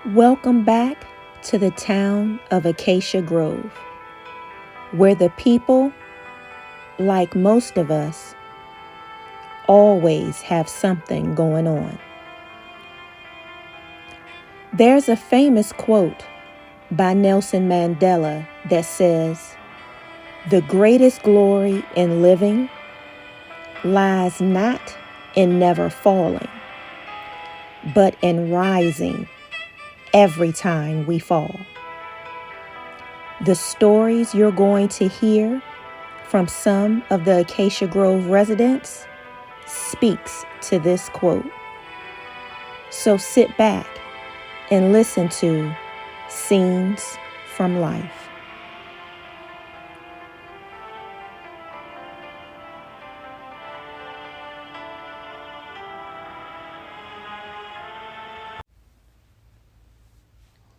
Welcome back to the town of Acacia Grove, where the people, like most of us, always have something going on. There's a famous quote by Nelson Mandela that says, "The greatest glory in living lies not in never falling, but in rising every time we fall." The stories you're going to hear from some of the Acacia Grove residents speaks to this quote. So sit back and listen to Scenes from Life.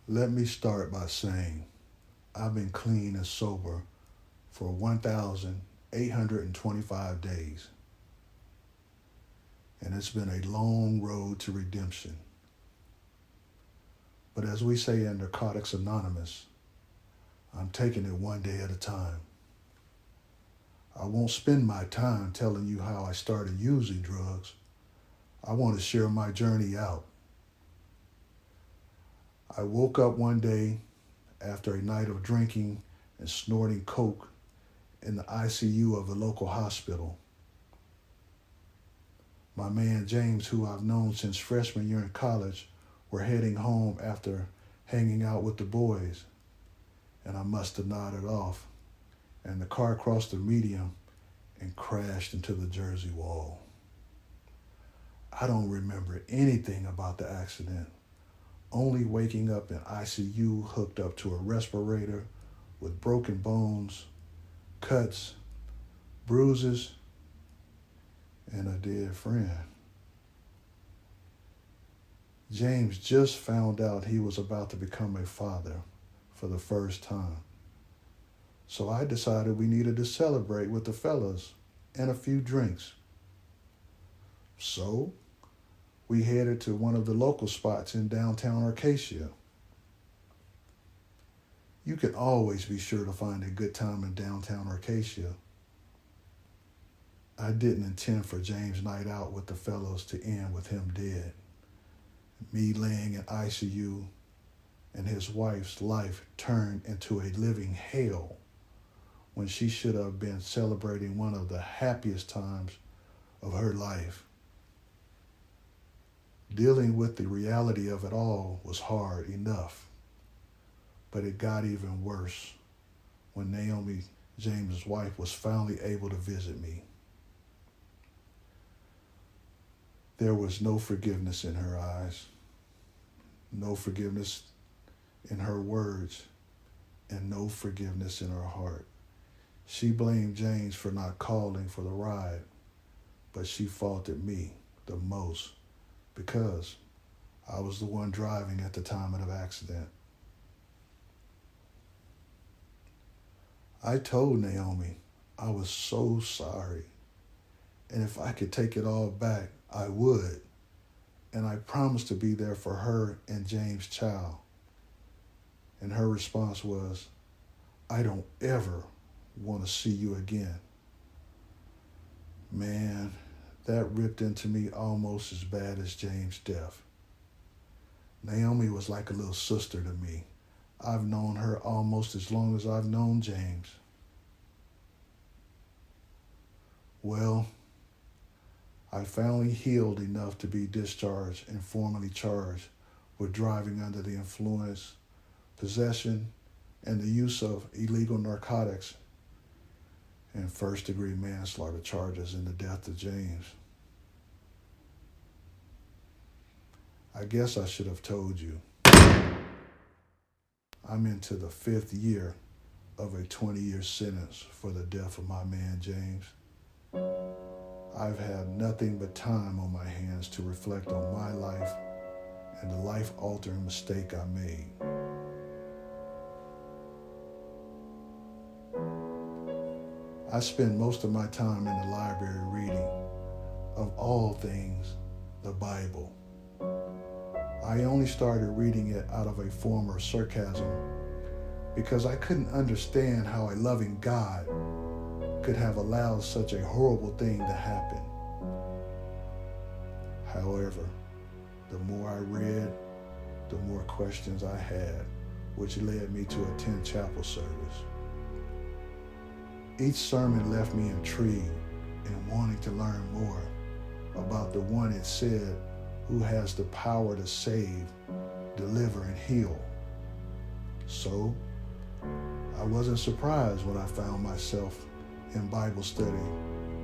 Let me start by saying I've been clean and sober for 1,825 days. And it's been a long road to redemption. But as we say in Narcotics Anonymous, I'm taking it one day at a time. I won't spend my time telling you how I started using drugs. I want to share my journey out. I woke up one day after a night of drinking and snorting coke in the ICU of a local hospital. My man James, who I've known since freshman year in college, were heading home after hanging out with the boys, and I must have nodded off, and the car crossed the median and crashed into the Jersey wall. I don't remember anything about the accident, only waking up in ICU hooked up to a respirator with broken bones, cuts, bruises, and a dead friend. James just found out he was about to become a father for the first time. So I decided we needed to celebrate with the fellas and a few drinks. So we headed to one of the local spots in downtown Acacia. You can always be sure to find a good time in downtown Acacia. I didn't intend for James' night out with the fellows to end with him dead. Me laying in ICU and his wife's life turned into a living hell when she should have been celebrating one of the happiest times of her life. Dealing with the reality of it all was hard enough, but it got even worse when Naomi, James' wife, was finally able to visit me. There was no forgiveness in her eyes, no forgiveness in her words, and no forgiveness in her heart. She blamed James for not calling for the ride, but she faulted me the most because I was the one driving at the time of the accident. I told Naomi I was so sorry, and if I could take it all back, I would, and I promised to be there for her and James' child. And her response was, "I don't ever want to see you again." Man, that ripped into me almost as bad as James' death. Naomi was like a little sister to me. I've known her almost as long as I've known James. Well, I finally healed enough to be discharged and formally charged with driving under the influence, possession, and the use of illegal narcotics, and first-degree manslaughter charges in the death of James. I guess I should have told you. I'm into the 5th year of a 20-year sentence for the death of my man James. I've had nothing but time on my hands to reflect on my life and the life-altering mistake I made. I spend most of my time in the library reading, of all things, the Bible. I only started reading it out of a form of sarcasm because I couldn't understand how a loving God could have allowed such a horrible thing to happen. However, the more I read, the more questions I had, which led me to attend chapel service. Each sermon left me intrigued and wanting to learn more about the one it said who has the power to save, deliver, and heal. So, I wasn't surprised when I found myself in Bible study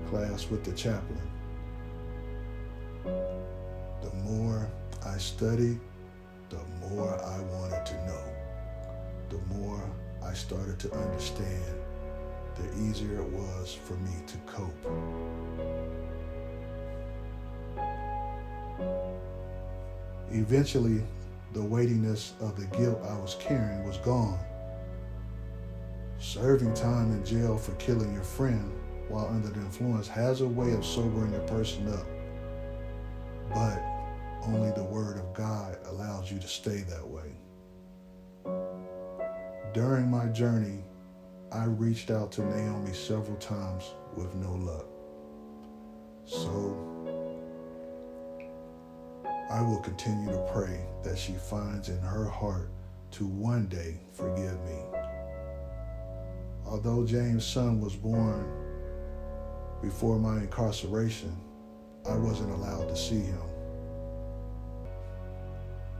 class with the chaplain. The more I studied, the more I wanted to know. The more I started to understand, the easier it was for me to cope. Eventually, the weightiness of the guilt I was carrying was gone. Serving time in jail for killing your friend while under the influence has a way of sobering a person up, but only the Word of God allows you to stay that way. During my journey, I reached out to Naomi several times with no luck. So, I will continue to pray that she finds in her heart to one day forgive me. Although James' son was born before my incarceration, I wasn't allowed to see him.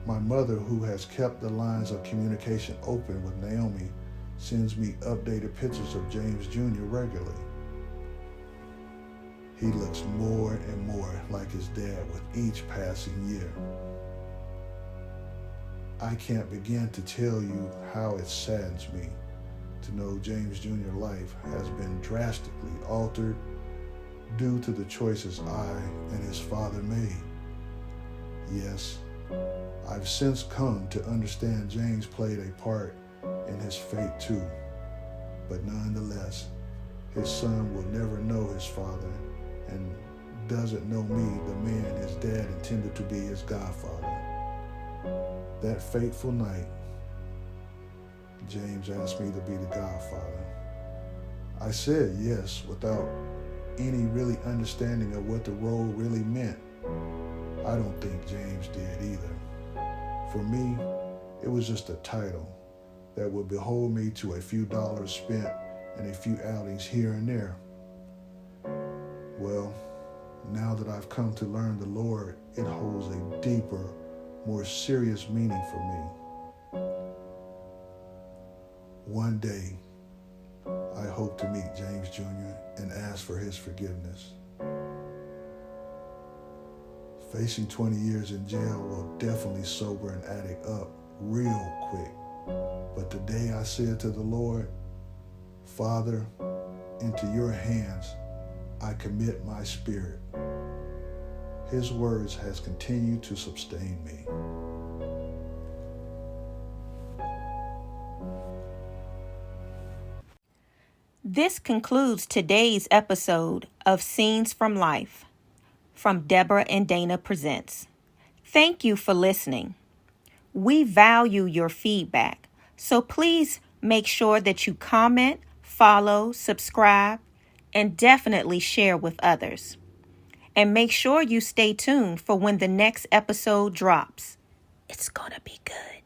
My mother, who has kept the lines of communication open with Naomi, sends me updated pictures of James Jr. regularly. He looks more and more like his dad with each passing year. I can't begin to tell you how it saddens me to know James Jr.'s life has been drastically altered due to the choices I and his father made. Yes, I've since come to understand James played a part in his fate too, but nonetheless, his son will never know his father and doesn't know me, the man his dad intended to be his godfather. That fateful night, James asked me to be the godfather. I said yes without any really understanding of what the role really meant. I don't think James did either. For me, it was just a title that would behold me to a few dollars spent and a few outings here and there. Well, now that I've come to learn the Lord, it holds a deeper, more serious meaning for me. One day, I hope to meet James Jr. and ask for his forgiveness. Facing 20 years in jail will definitely sober an addict up real quick. But the day I said to the Lord, Father, into your hands I commit my spirit, his words has continued to sustain me. This concludes today's episode of Scenes from Life from Deborah and Dana Presents. Thank you for listening. We value your feedback, so please make sure that you comment, follow, subscribe, and definitely share with others. And make sure you stay tuned for when the next episode drops. It's gonna be good.